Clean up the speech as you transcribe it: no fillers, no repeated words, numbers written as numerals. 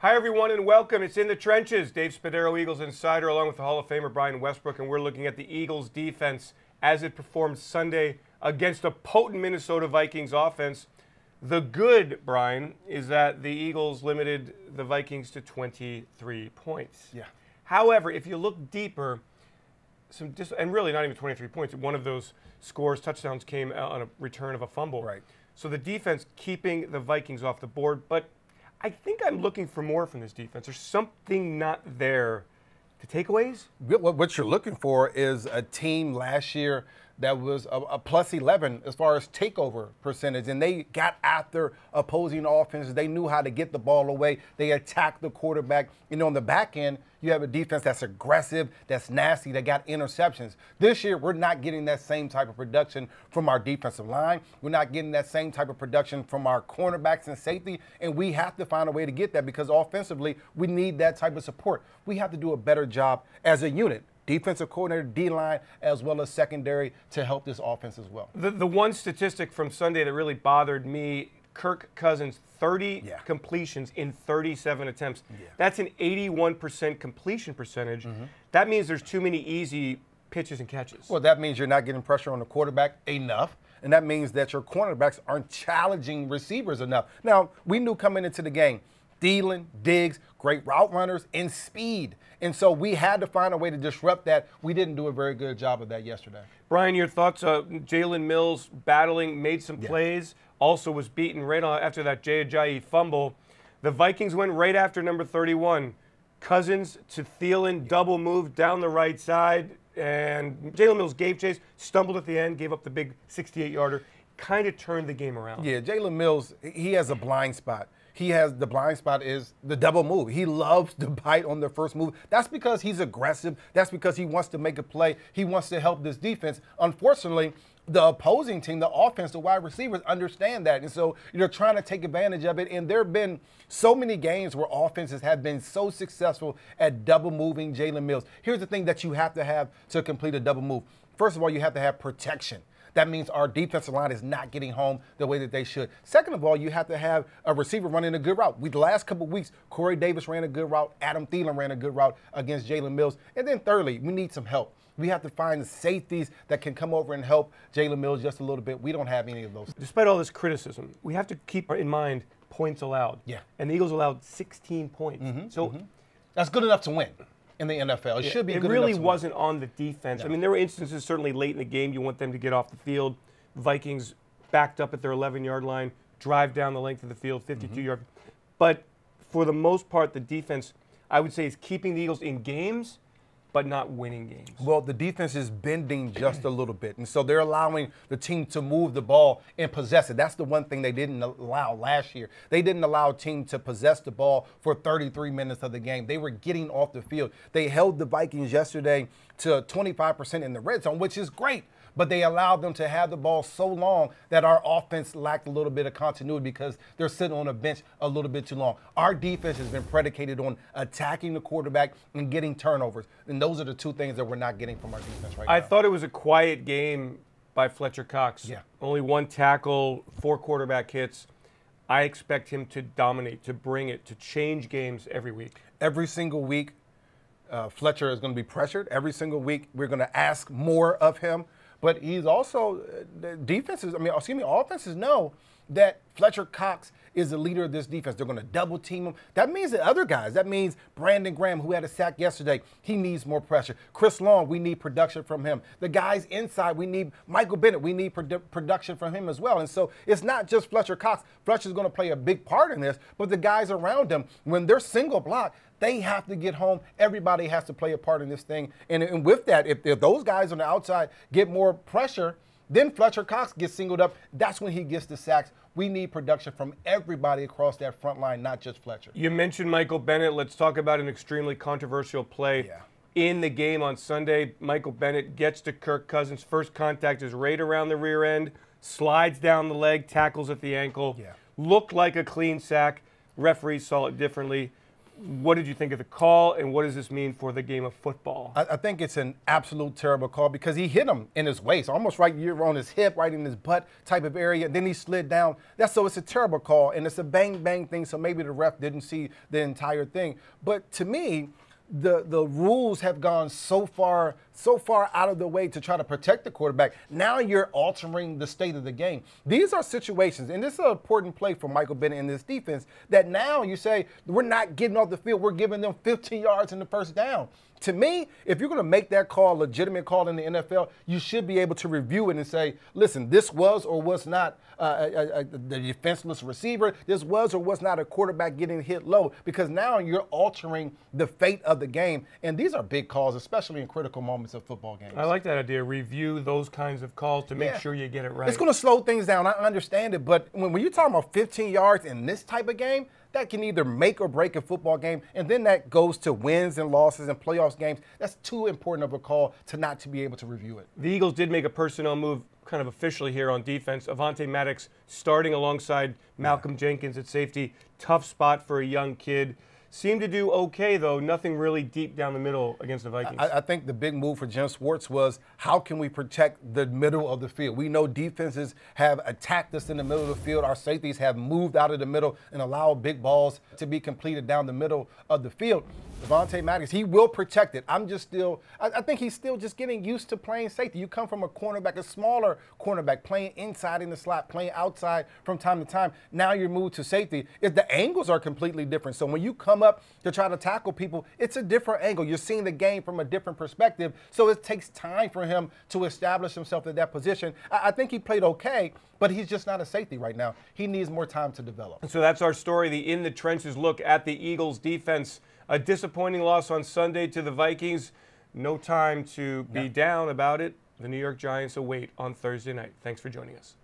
Hi, everyone, and welcome. It's In the Trenches. Dave Spadaro, Eagles Insider, along with the Hall of Famer Brian Westbrook, and we're looking at the Eagles' defense as it performed Sunday against a potent Minnesota Vikings offense. The good, Brian, is that the Eagles limited the Vikings to 23 points. Yeah. However, if you look deeper, and really not even 23 points, one of those touchdowns came on a return of a fumble. Right. So the defense keeping the Vikings off the board, but I think I'm looking for more from this defense. There's something not there. The takeaways? What you're looking for is a team last year that was a plus 11 as far as takeover percentage, and they got after opposing offenses. They knew how to get the ball away. They attacked the quarterback. On the back end, you have a defense that's aggressive, that's nasty, that got interceptions. This year, we're not getting that same type of production from our defensive line. We're not getting that same type of production from our cornerbacks and safety, and we have to find a way to get that because offensively, we need that type of support. We have to do a better job as a unit. Defensive coordinator, D-line, as well as secondary to help this offense as well. The one statistic from Sunday that really bothered me, Kirk Cousins, 30 completions in 37 attempts. Yeah. That's an 81% completion percentage. That means there's too many easy pitches and catches. Well, that means you're not getting pressure on the quarterback enough, and that means that your cornerbacks aren't challenging receivers enough. Now, we knew coming into the game, Jalen, Diggs, great route runners, and speed. And so we had to find a way to disrupt that. We didn't do a very good job of that yesterday. Brian, your thoughts? Jalen Mills battling, made some plays, also was beaten right after that Jay Ajayi fumble. The Vikings went right after number 31. Cousins to Thielen, double move down the right side, and Jalen Mills gave chase, stumbled at the end, gave up the big 68-yarder, kind of turned the game around. Yeah, Jalen Mills, he has a blind spot. The blind spot is the double move. He loves to bite on the first move. That's because he's aggressive. That's because he wants to make a play. He wants to help this defense. Unfortunately, the opposing team, the offense, the wide receivers understand that. And so they're trying to take advantage of it. And there have been so many games where offenses have been so successful at double moving Jalen Mills. Here's the thing that you have to complete a double move. First of all, you have to have protection. That means our defensive line is not getting home the way that they should. Second of all, you have to have a receiver running a good route. The last couple of weeks, Corey Davis ran a good route. Adam Thielen ran a good route against Jalen Mills. And then thirdly, we need some help. We have to find safeties that can come over and help Jalen Mills just a little bit. We don't have any of those. Despite all this criticism, we have to keep in mind points allowed. Yeah. And the Eagles allowed 16 points. That's good enough to win in the NFL. It should be good enough to win. It really wasn't on the defense. No. I mean, there were instances certainly late in the game you want them to get off the field. Vikings backed up at their 11-yard line, drive down the length of the field, 52-yard. But for the most part, the defense, I would say, is keeping the Eagles in games, but not winning games. Well, the defense is bending just a little bit, and so they're allowing the team to move the ball and possess it. That's the one thing they didn't allow last year. They didn't allow a team to possess the ball for 33 minutes of the game. They were getting off the field. They held the Vikings yesterday to 25% in the red zone, which is great. But they allowed them to have the ball so long that our offense lacked a little bit of continuity because they're sitting on a bench a little bit too long. Our defense has been predicated on attacking the quarterback and getting turnovers. And those are the two things that we're not getting from our defense right now. I thought it was a quiet game by Fletcher Cox. Yeah. Only one tackle, 4 quarterback hits. I expect him to dominate, to bring it, to change games every week. Every single week, Fletcher is going to be pressured. Every single week, we're going to ask more of him. But he's also, offenses know that Fletcher Cox is the leader of this defense. They're going to double team him. That means the other guys. That means Brandon Graham, who had a sack yesterday, he needs more pressure. Chris Long, we need production from him. The guys inside, we need Michael Bennett. We need production from him as well. And so it's not just Fletcher Cox. Fletcher's going to play a big part in this, but the guys around him, when they're single block, they have to get home. Everybody has to play a part in this thing. And with that, if those guys on the outside get more pressure, then Fletcher Cox gets singled up. That's when he gets the sacks. We need production from everybody across that front line, not just Fletcher. You mentioned Michael Bennett. Let's talk about an extremely controversial play in the game on Sunday. Michael Bennett gets to Kirk Cousins. First contact is right around the rear end, slides down the leg, tackles at the ankle. Looked like a clean sack. Referees saw it differently. What did you think of the call, and what does this mean for the game of football? I think it's an absolute terrible call because he hit him in his waist, almost right here on his hip, right in his butt type of area. And then he slid down. So it's a terrible call, and it's a bang thing. So maybe the ref didn't see the entire thing. But to me, the rules have gone so far out of the way to try to protect the quarterback. Now you're altering the state of the game. These are situations, and this is an important play for Michael Bennett in this defense, that now you say, we're not getting off the field, we're giving them 15 yards in the first down. To me, if you're going to make that call, a legitimate call in the NFL, you should be able to review it and say, listen, this was or was not the defenseless receiver. This was or was not a quarterback getting hit low, because now you're altering the fate of the game. And these are big calls, especially in critical moments of football games. I like that idea. Review those kinds of calls to make sure you get it right. It's going to slow things down. I understand it. But when you're talking about 15 yards in this type of game, that can either make or break a football game, and then that goes to wins and losses and playoffs games. That's too important of a call to not to be able to review it. The Eagles did make a personnel move kind of officially here on defense. Avante Maddox starting alongside Malcolm Jenkins at safety. Tough spot for a young kid. Seemed to do okay, though. Nothing really deep down the middle against the Vikings. I think the big move for Jim Schwartz was, how can we protect the middle of the field? We know defenses have attacked us in the middle of the field. Our safeties have moved out of the middle and allowed big balls to be completed down the middle of the field. Avante Maddox, he will protect it. I think he's still just getting used to playing safety. You come from a cornerback, a smaller cornerback, playing inside in the slot, playing outside from time to time. Now you're moved to safety. The angles are completely different. So when you come up to try to tackle people, it's a different angle. You're seeing the game from a different perspective. So it takes time for him to establish himself in that position. I think he played okay, but he's just not a safety right now. He needs more time to develop. So that's our story, the In the Trenches look at the Eagles defense. A disappointing loss on Sunday to the Vikings. No time to be down about it. The New York Giants await on Thursday night. Thanks for joining us.